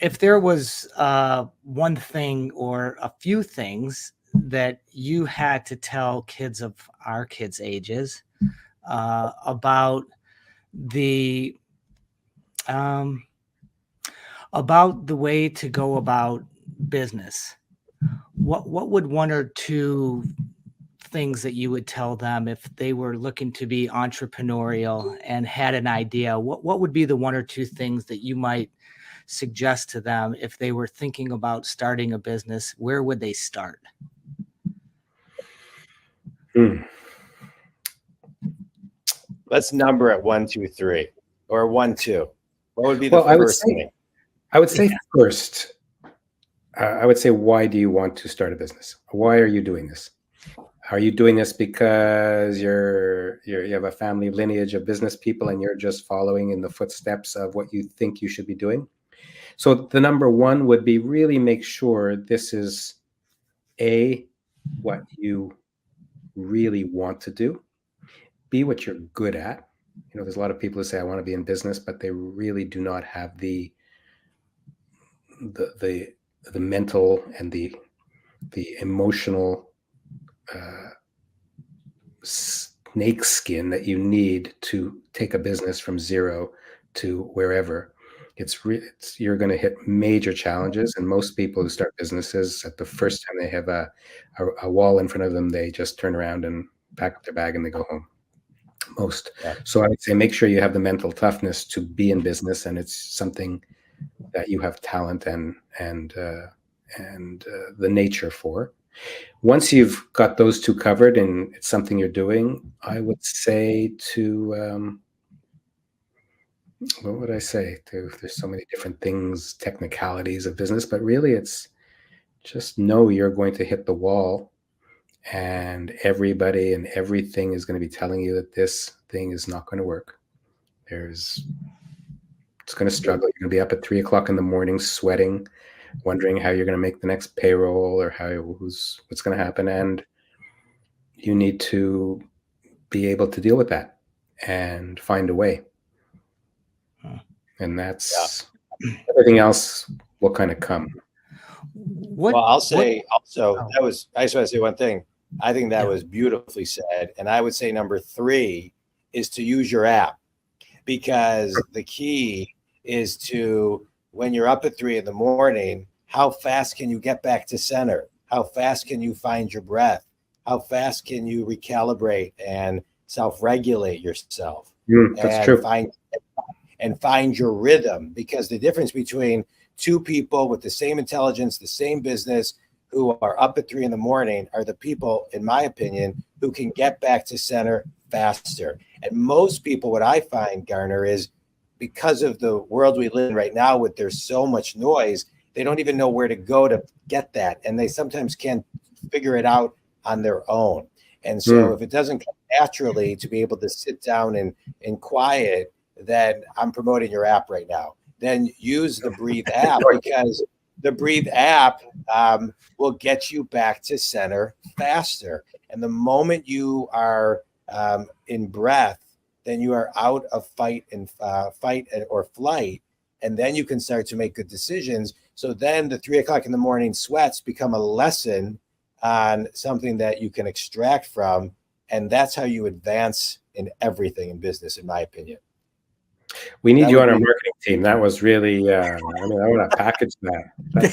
if there was one thing or a few things that you had to tell kids of our kids' ages about the way to go about business, what would one or two things that you would tell them if they were looking to be entrepreneurial and had an idea? What would be the one or two things that you might suggest to them if they were thinking about starting a business? Where would they start? Let's number it 1, 2, 3, or 1, 2. What would be the first thing? I would say first, I would say, why do you want to start a business? Why are you doing this? Are you doing this because you have a family lineage of business people and you're just following in the footsteps of what you think you should be doing? So the number one would be really make sure this is what you really want to do. B, what you're good at. There's a lot of people who say, I want to be in business, but they really do not have the mental and the emotional snake skin that you need to take a business from zero to wherever. You're going to hit major challenges, and most people who start businesses, at the first time they have a wall in front of them, they just turn around and pack up their bag and they go home. So I would say make sure you have the mental toughness to be in business, and it's something that you have talent and the nature for. Once you've got those two covered and it's something you're doing, I would say to what would I say? There's so many different things, technicalities of business, but really it's just know you're going to hit the wall, and everybody and everything is going to be telling you that this thing is not going to work. It's going to struggle. You're going to be up at 3 o'clock in the morning, sweating, wondering how you're going to make the next payroll or what's going to happen. And you need to be able to deal with that and find a way. And that's everything else will kind of come. I'll say also, I just want to say one thing. I think that was beautifully said. And I would say number 3 is to use your app, because the key is to, when you're up at 3 in the morning, how fast can you get back to center? How fast can you find your breath? How fast can you recalibrate and self-regulate yourself? That's true. Find your rhythm, because the difference between two people with the same intelligence, the same business, who are up at 3 in the morning are the people, in my opinion, who can get back to center faster. And most people, what I find, Garner, is because of the world we live in right now, with there's so much noise, they don't even know where to go to get that. And they sometimes can't figure it out on their own. And so if it doesn't come naturally to be able to sit down in quiet, then I'm promoting your app right now. Then use the BREETHE app, because the BREETHE app will get you back to center faster. And the moment you are in breath, then you are out of fight or flight, and then you can start to make good decisions. So then the 3 o'clock in the morning sweats become a lesson on something that you can extract from, and that's how you advance in everything in business, in my opinion. We need you on our marketing team. That was really, I want to package that.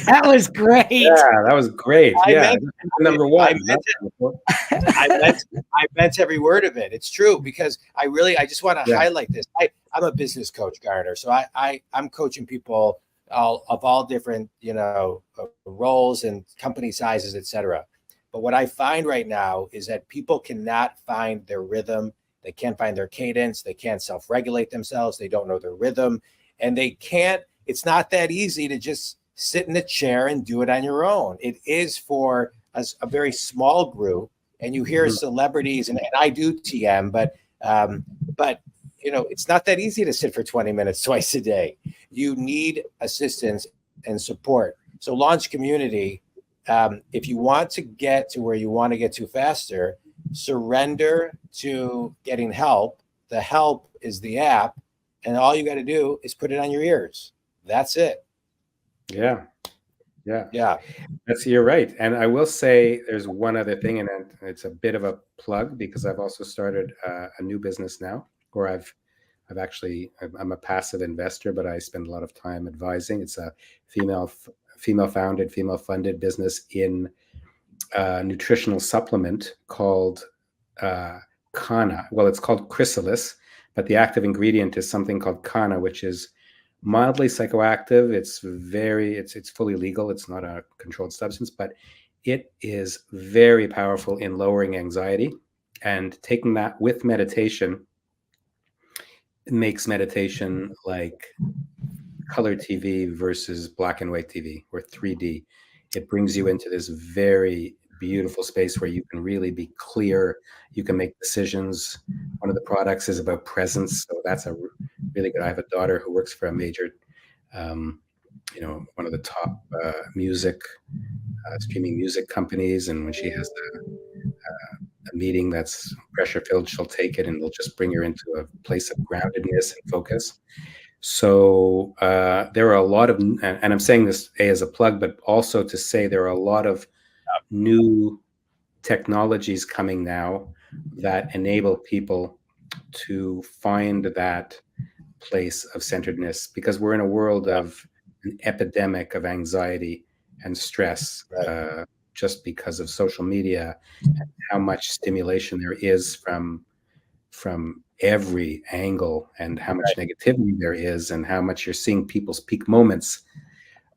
That was great. Yeah, that was great. Number one. I meant every word of it. It's true, because I just want to highlight this. I'm a business coach, Garner. So I'm coaching people of all different, roles and company sizes, et cetera. But what I find right now is that people cannot find their rhythm. They can't find their cadence. They can't self-regulate themselves. They don't know their rhythm. And it's not that easy to just sit in a chair and do it on your own. It is for a very small group. And you hear celebrities, and I do TM, but it's not that easy to sit for 20 minutes twice a day. You need assistance and support. So Launch Community, if you want to get to where you want to get to faster, surrender to getting help. The help is the app, and all you got to do is put it on your ears. That's it. Yeah. Yeah. Yeah. You're right. And I will say there's one other thing, and it's a bit of a plug because I've also started a new business now, or I'm a passive investor, but I spend a lot of time advising. It's a female founded, female funded business in a nutritional supplement called Kana. Well, it's called Chrysalis, but the active ingredient is something called Kana, which is mildly psychoactive. It's fully legal. It's not a controlled substance, but it is very powerful in lowering anxiety, and taking that with meditation makes meditation like color TV versus black and white TV or 3D. It brings you into this very beautiful space where you can really be clear. You can make decisions. One of the products is about presence. So that's a really good. I have a daughter who works for a major, one of the top streaming music companies. And when she has a meeting that's pressure filled, she'll take it and it'll just bring her into a place of groundedness and focus. So there are a lot of, and I'm saying this as a plug, but also to say there are a lot of new technologies coming now that enable people to find that place of centeredness, because we're in a world of an epidemic of anxiety and stress, Right. just because of social media and how much stimulation there is from every angle, and how much negativity there is, and how much you're seeing people's peak moments,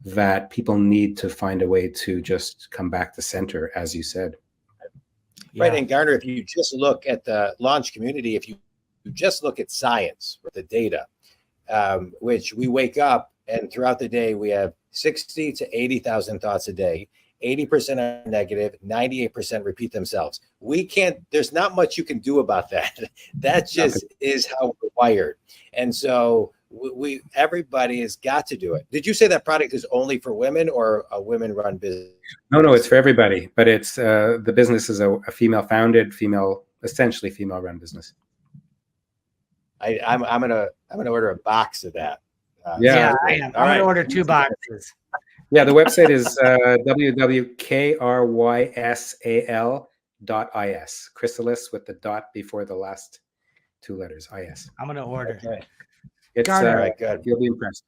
that people need to find a way to just come back to center, as you said. Yeah. Right. And Garner, if you just look at the launch community, if you just look at science, the data, which we wake up and throughout the day, we have 60 to 80,000 thoughts a day. 80% are negative, 98% repeat themselves. There's not much you can do about that. That just is how we're wired. And so everybody has got to do it. Did you say that product is only for women or a women-run business? No, it's for everybody, but it's the business is a female-founded, essentially female-run business. I'm gonna order a box of that. Yeah, I am. I'm gonna order 2 boxes. Yeah, the website is www.krysal.is. Chrysalis with the dot before the last 2 letters. IS. I'm gonna order. Okay. It's Garner, good. You'll be impressed.